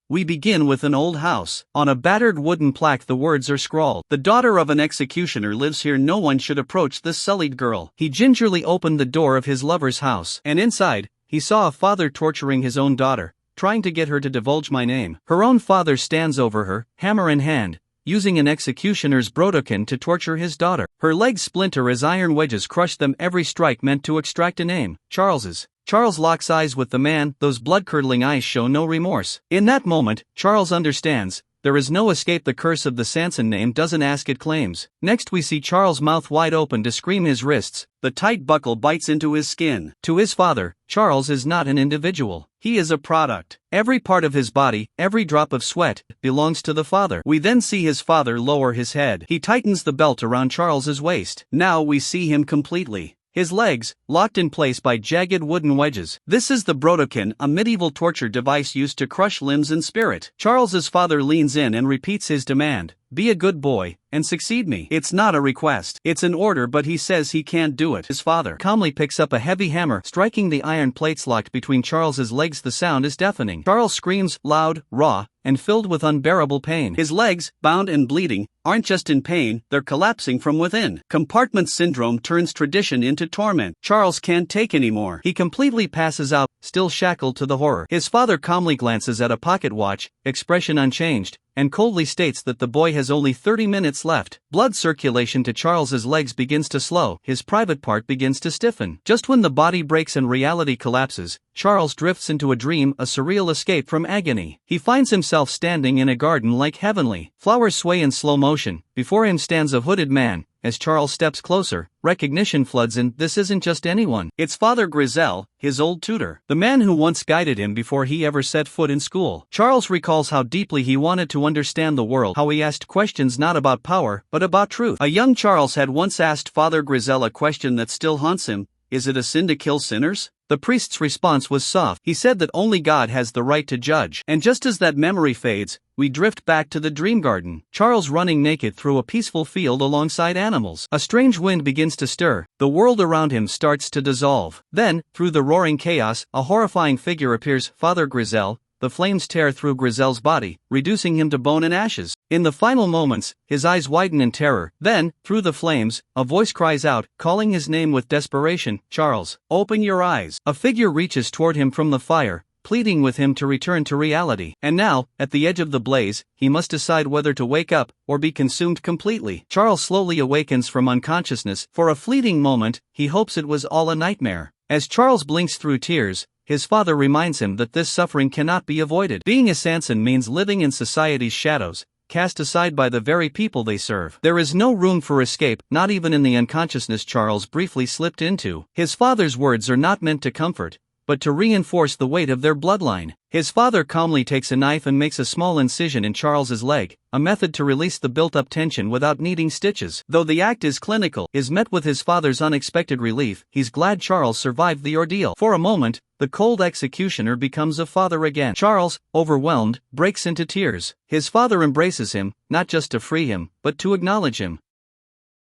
We begin with an old house. On a battered wooden plaque the words are scrawled. The daughter of an executioner lives here. No one should approach this sullied girl. He gingerly opened the door of his lover's house, and inside, he saw a father torturing his own daughter, trying to get her to divulge my name. Her own father stands over her, hammer in hand, using an executioner's brotoken to torture his daughter. Her legs splinter as iron wedges crush them, every strike meant to extract a name. Charles's. Charles locks eyes with the man, those blood-curdling eyes show no remorse. In that moment, Charles understands, there is no escape. The curse of the Sanson name doesn't ask, it claims. Next we see Charles' mouth wide open to scream, his wrists, the tight buckle bites into his skin. To his father, Charles is not an individual. He is a product. Every part of his body, every drop of sweat, belongs to the father. We then see his father lower his head. He tightens the belt around Charles's waist. Now we see him completely. His legs, locked in place by jagged wooden wedges. This is the brotoken, a medieval torture device used to crush limbs and spirit. Charles's father leans in and repeats his demand, be a good boy, and succeed me. It's not a request, it's an order, but he says he can't do it. His father calmly picks up a heavy hammer, striking the iron plates locked between Charles's legs. The sound is deafening. Charles screams, loud, raw, and filled with unbearable pain. His legs, bound and bleeding, aren't just in pain, they're collapsing from within. Compartment syndrome turns tradition into torment. Charles can't take anymore. He completely passes out, still shackled to the horror. His father calmly glances at a pocket watch, expression unchanged, and coldly states that the boy has only 30 minutes left. Blood circulation to Charles's legs begins to slow, his private part begins to stiffen. Just when the body breaks and reality collapses, Charles drifts into a dream, a surreal escape from agony. He finds himself standing in a garden like heavenly. Flowers sway in slow motion. Before him stands a hooded man. As Charles steps closer, recognition floods in. This isn't just anyone. It's Father Grisel, his old tutor. The man who once guided him before he ever set foot in school. Charles recalls how deeply he wanted to understand the world, how he asked questions not about power, but about truth. A young Charles had once asked Father Grisel a question that still haunts him. Is it a sin to kill sinners? The priest's response was soft. He said that only God has the right to judge. And just as that memory fades, we drift back to the dream garden. Charles running naked through a peaceful field alongside animals. A strange wind begins to stir. The world around him starts to dissolve. Then, through the roaring chaos, a horrifying figure appears. Father Grisel. The flames tear through Grisel's body, reducing him to bone and ashes. In the final moments, his eyes widen in terror. Then, through the flames, a voice cries out, calling his name with desperation, Charles, open your eyes. A figure reaches toward him from the fire, pleading with him to return to reality. And now, at the edge of the blaze, he must decide whether to wake up, or be consumed completely. Charles slowly awakens from unconsciousness. For a fleeting moment, he hopes it was all a nightmare. As Charles blinks through tears, his father reminds him that this suffering cannot be avoided. Being a Sanson means living in society's shadows, cast aside by the very people they serve. There is no room for escape, not even in the unconsciousness Charles briefly slipped into. His father's words are not meant to comfort, but to reinforce the weight of their bloodline. His father calmly takes a knife and makes a small incision in Charles's leg, a method to release the built-up tension without needing stitches. Though the act is clinical, is met with his father's unexpected relief. He's glad Charles survived the ordeal. For a moment, the cold executioner becomes a father again. Charles, overwhelmed, breaks into tears. His father embraces him, not just to free him, but to acknowledge him.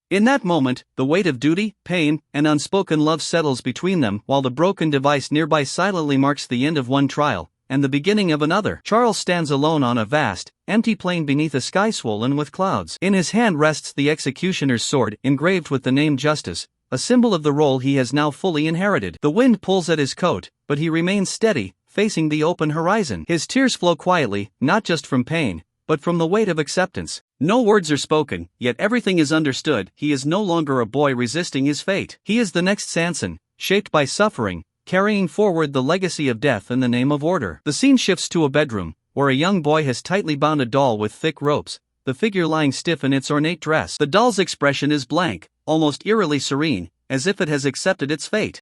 In that moment, the weight of duty, pain, and unspoken love settles between them, while the broken device nearby silently marks the end of one trial, and the beginning of another. Charles stands alone on a vast, empty plain beneath a sky swollen with clouds. In his hand rests the executioner's sword, engraved with the name Justice, a symbol of the role he has now fully inherited. The wind pulls at his coat, but he remains steady, facing the open horizon. His tears flow quietly, not just from pain, but from the weight of acceptance. No words are spoken, yet everything is understood. He is no longer a boy resisting his fate. He is the next Sanson, shaped by suffering, carrying forward the legacy of death in the name of order. The scene shifts to a bedroom, where a young boy has tightly bound a doll with thick ropes, the figure lying stiff in its ornate dress. The doll's expression is blank, almost eerily serene, as if it has accepted its fate.